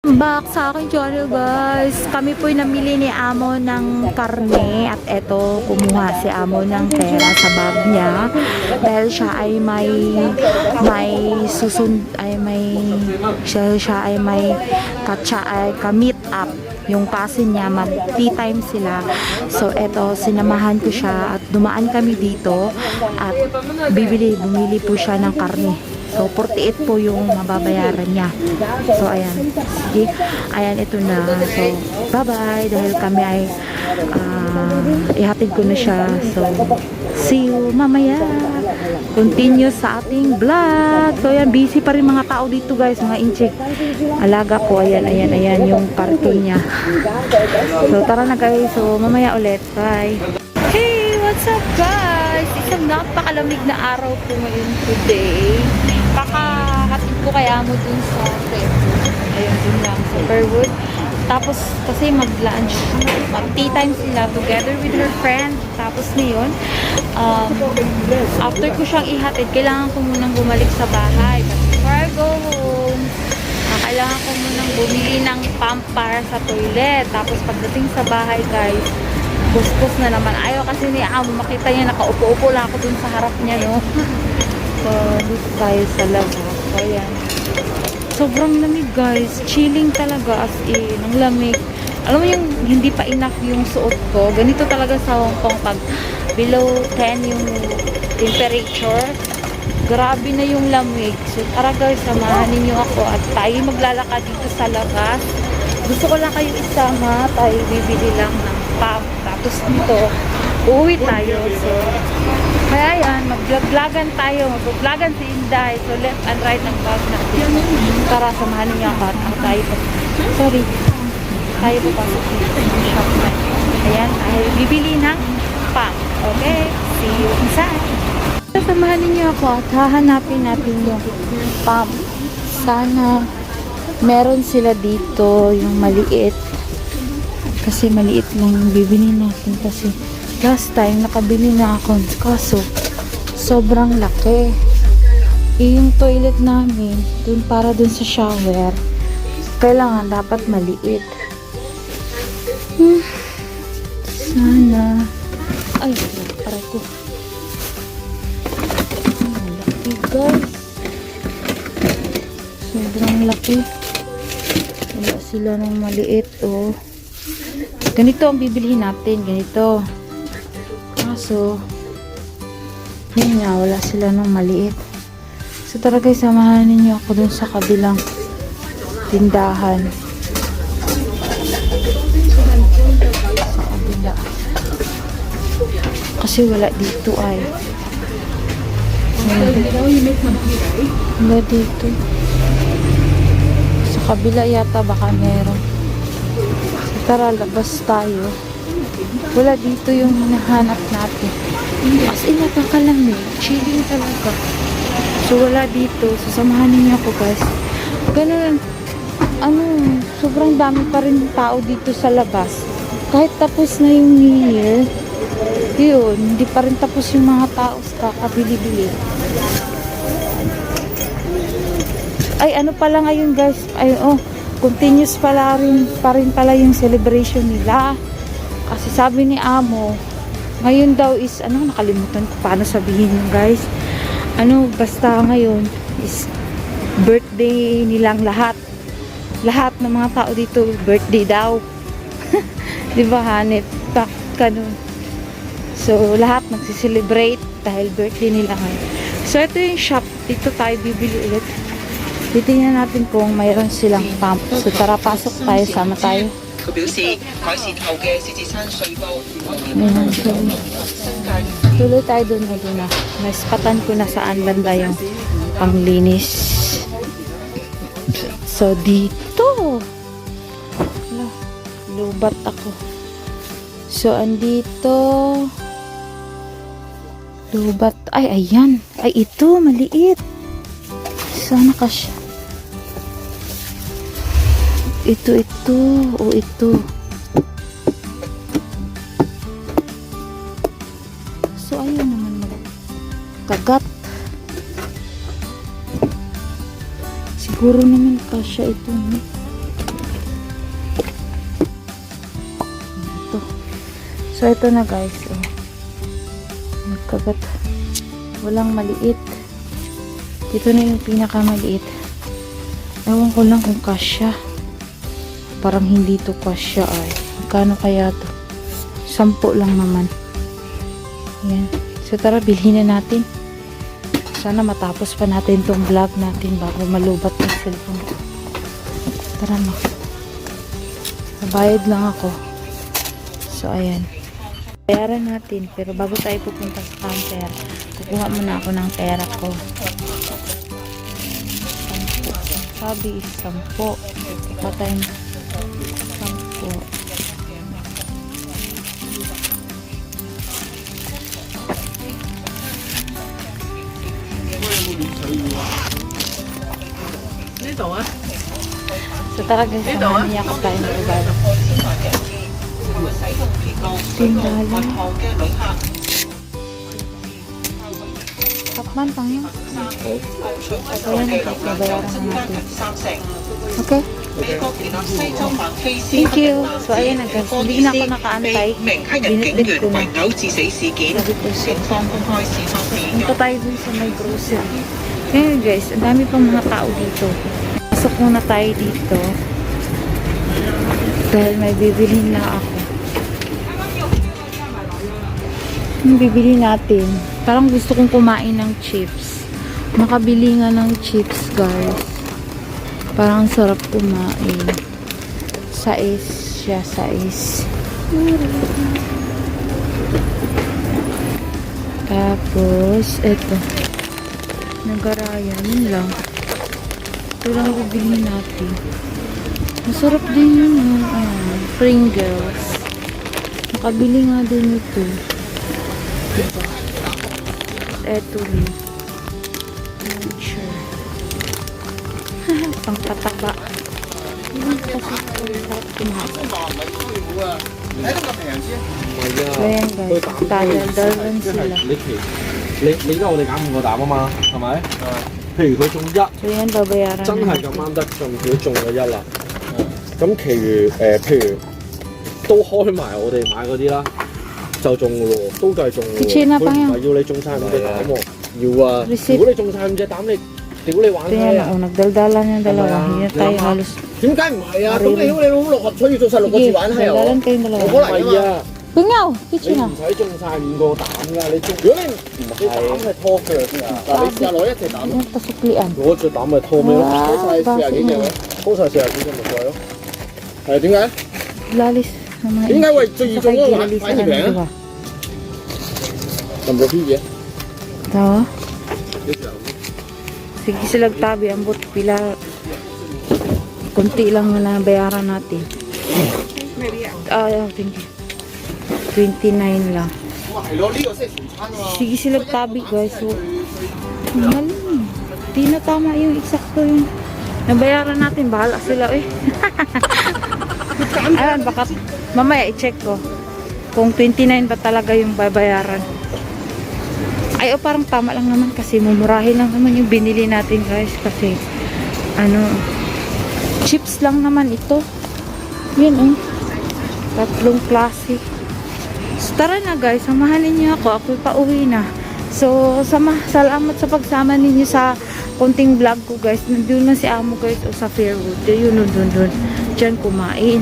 Back sa aking channel guys. Kami po'y namili ni Amo ng karne at eto kumuha si Amo ng pera sa bag niya dahil siya ay may katsa ay ka-meet up yung kasin niya, mag tea time sila. So eto, sinamahan ko siya at dumaan kami dito at bumili po siya ng karne. So, 48 po yung mababayaran niya. So, ayan. Sige. Ayan, ito na. So, bye-bye. Dahil kami ay ihatid ko na siya. So, see you mamaya. Continue sa ating vlog. So, ayan. Busy pa rin mga tao dito, guys. Mga inchik. Alaga ko. Ayan, ayan, ayan. Yung cartoon niya. So, tara na, guys. So, mamaya ulit. Bye. Hey! What's up, guys? Isang napakalamig na araw po ngayon today. Kakahatid ko kaya mo dun sa Fairwood. Ayun, dun lang sa Fairwood. Tapos, kasi mag-lunch, mag-tea time sila together with her friend. Tapos ngayon, after ko siyang ihatid, kailangan ko munang bumalik sa bahay. But before I go home, kailangan ko munang bumili ng pump para sa toilet. Tapos pagdating sa bahay, guys, kuskus na naman. Ayaw kasi ni Amo, makita niya, nakaupo-upo lang ako dun sa harap niya, no? So, dito tayo sa labas. So, ayan. Sobrang lamig, guys. Chilling talaga, as in. Ang lamig. Alam mo yung hindi pa enough yung suot ko. Ganito talaga sa Hong Kong pag below 10 yung temperature. Grabe na yung lamig. So, tara guys, samahan ninyo ako at tayo maglalakad dito sa labas. Gusto ko lang kayo isama. Tayo bibili lang ng pump. Tapos dito, uuwi tayo. So, kaya yan, mag-vlog-vlogan tayo. Mag-vlogan si Inday. So, left and right ng vlog natin. Tara, samahan niyo ako at tayo pa. Sorry. Tayo po pasok dito ng shop na. Ayan, tayo bibili ng pump. Okay? See you inside. Samahan niyo ako at hahanapin natin yung pump. Sana meron sila dito yung maliit. Kasi maliit lang yung bibili natin kasi last time nakabili na ako kaso sobrang laki. Yung toilet namin dun para dun sa shower kailangan dapat maliit. Sana ay aray ko laki guys, sobrang laki. Wala sila ng maliit. Oh, ganito ang bibilihin natin, ganito. Kaso, yun nga, wala sila ng maliit. So, tara guys, samahan ninyo ako dun sa kabilang tindahan. Sa kabila. Kasi wala dito ay. Wala dito. Sa kabila yata baka meron. Tara, labas tayo. Wala dito yung hinahanap natin. As in, napakalamig. Chilling talaga. So, wala dito. Sasamahan niyo ako, guys. Ganun, sobrang dami pa rin tao dito sa labas. Kahit tapos na yung New Year, yun, hindi pa rin tapos yung mga tao sa kakabili-bili. Ay, ano pala ngayon, guys? Ay, continuous pa rin pala yung celebration nila. Kasi sabi ni Amo, ngayon daw is, nakalimutan ko paano sabihin yun, guys. Basta ngayon is birthday nilang lahat. Lahat ng mga tao dito, birthday daw. Diba, Hanep? Ganun. So, lahat nagsiselebrate dahil birthday nila ngayon. So, ito yung shop. Dito tayo bibili ulit. Titingnan natin kung mayroon silang pump. So, tara, pasok tayo. Sama tayo. Ayan, tuloy tayo doon na. Naspatan ko na saan banda yung panglinis. So, dito. Lubat ako. So, andito. Lubat. Ay, ayan. Ay, ito. Maliit. Sana kasya. Ito. O, ito. So, ayun naman magkagat. Siguro naman kasya ito. So, ito na guys. Oh. Nagkagat. Walang maliit. Dito na yung pinakamaliit. Ewan ko lang kung kasya. Parang hindi to kasya ay. Magkano kaya to? 10 lang naman. Ayan. So, tara, bilhin na natin. Sana matapos pa natin tong vlog natin bago malubat ng cellphone. Tara na. Nabayad lang ako. So, ayan. Bayaran natin. Pero bago tayo pupunta sa counter, kukuha muna ako ng pera ko. Sabi is 10. Patay na. 10. So tara guys, samahan niya ako tayo ng lugar. Tindala. Kapman, tangin. So yan, nabayaran na natin. Okay? Thank you. So ayan na guys, hindi na ako nakaantay. Binitbit ko na. Sabi ko siya. Punta tayo dun sa may grocery. Ngayon guys, ang dami pang mga tao dito. Pasok muna tayo dito. Dahil may bibilhin na ako. Yung bibili natin. Parang gusto kong kumain ng chips. Makabili nga ng chips guys. Parang sarap kumain. Sais siya, sais. Tapos, eto. Nagarayan, yun lang. Ito lang bibili natin. Masarap din yun. Pringles. Makabili nga din ito. Diba? Eto rin. Sure. Pangkataba. Yun kasi sarap kumain. Ayan guys. Daldal sila. 你而家我哋減5個膽啊嘛，係咪？譬如佢中一， So yan, babayaran 真係咁啱得中，佢中咗1啦。咁其餘譬如都開埋我哋買嗰啲啦，就中嘅咯喎，都計中嘅喎。佢唔係要你中晒5隻膽喎，要啊！如果你中晒5隻膽，你屌你玩 Ito 開 yan, 啊！ nagdaldalan yung dalawa. Hindi na tayo halos. 點解唔係啊？咁你老母6合彩要做晒6個字玩係 daldalan 我？ kayong 冇 dalawa. 可能啊嘛！ Pingaw! 你 Kitchen 唔 na. 使中晒5個膽㗎，你中如果你唔係膽係拖腳㗎，嗱你試下攞一隻膽。 Yung pasuklian. 攞隻膽咪拖咩咯？拖晒40幾隻咯，拖晒40幾隻咪再咯。係點解？ Lalis. ng mga 點解喂最易中嗰個 Lalisan 反而 ng 平啊？ dalawa. 咁多啲嘢？ Ito. Sige sila tabi. Ambot pila. Kunti lang na bayaran natin. Thank you. 29 lang. 係咯，呢個先係全餐喎。 Sige sila tabi guys. So, mali. Di na tama yung eksakto yung nabayaran natin. Bahala sila eh. Ayan, baka mamaya i-check ko kung 29 ba talaga yung babayaran. Ay, parang tama lang naman kasi mumurahin lang naman yung binili natin guys kasi chips lang naman ito. Yan tatlong klase. So, tara na guys, samahanin niyo ako. Ako'y pauwi na. So, salamat sa pagsama ninyo sa konting vlog ko guys. Nandun na si Amo guys o sa Fairwood. Yun, dun. Diyan kumain.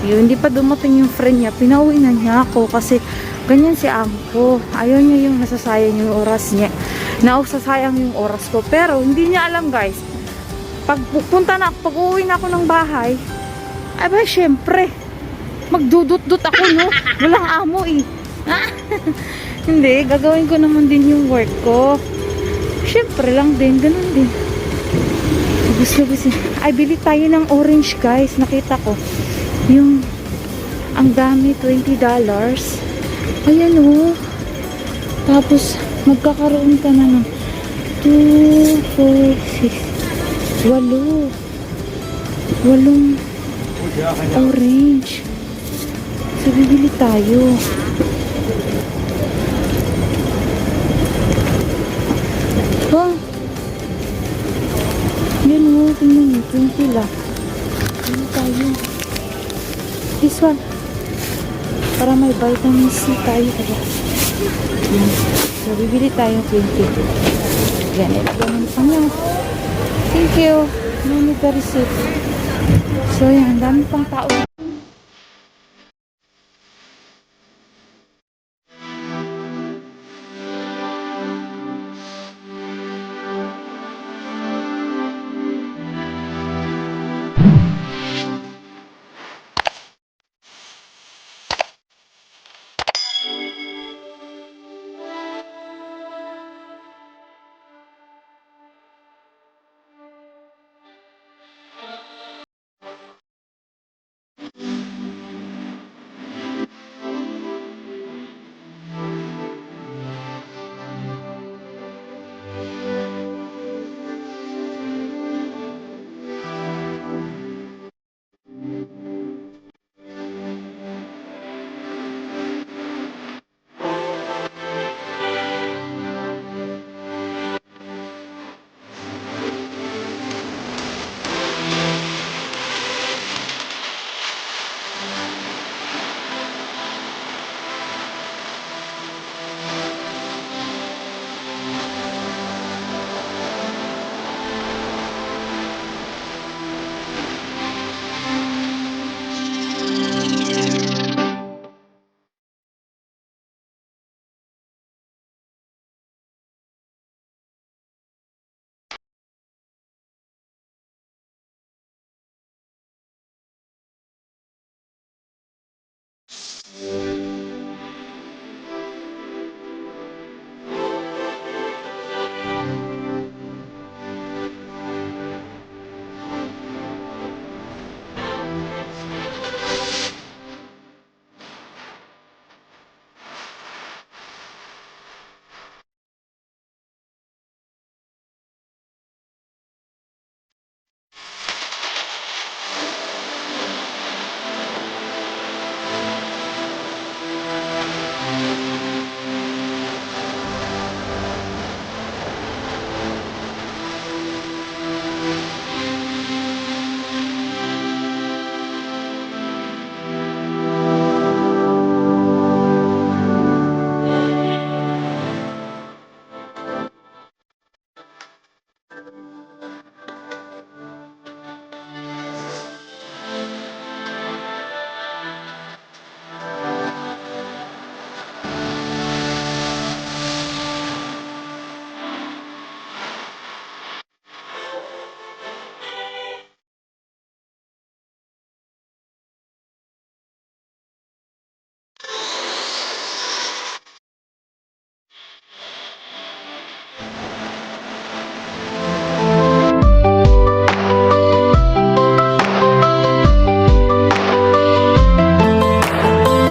Yun, hindi pa dumating yung friend niya. Pinauwi na niya ako kasi ganyan si Amo ko. Ayaw niya yung nasasayang yung oras niya. Nausasayang yung oras ko. Pero hindi niya alam guys. Pag uwi na ako ng bahay, ay ba, syempre, magdudut-dut ako, no? Walang amo eh. Hindi, gagawin ko naman din yung work ko. Syempre lang din, ganun din. Gusto. Ay, bili tayo ng orange guys. Nakita ko. Yung, ang dami, $20. Ayan Tapos, magkakaroon ka na ng 2, 4, 6, 8 orange. So, bibili tayo. Yan tingnan nyo, 20 lang. Bibili tayo. This one. Para may vitamin C tayo. Yan. So, bibili tayo 20. Yan, ilagay mo pa niya. Thank you. No need the receipt. So, yan. Ang dami pang tao.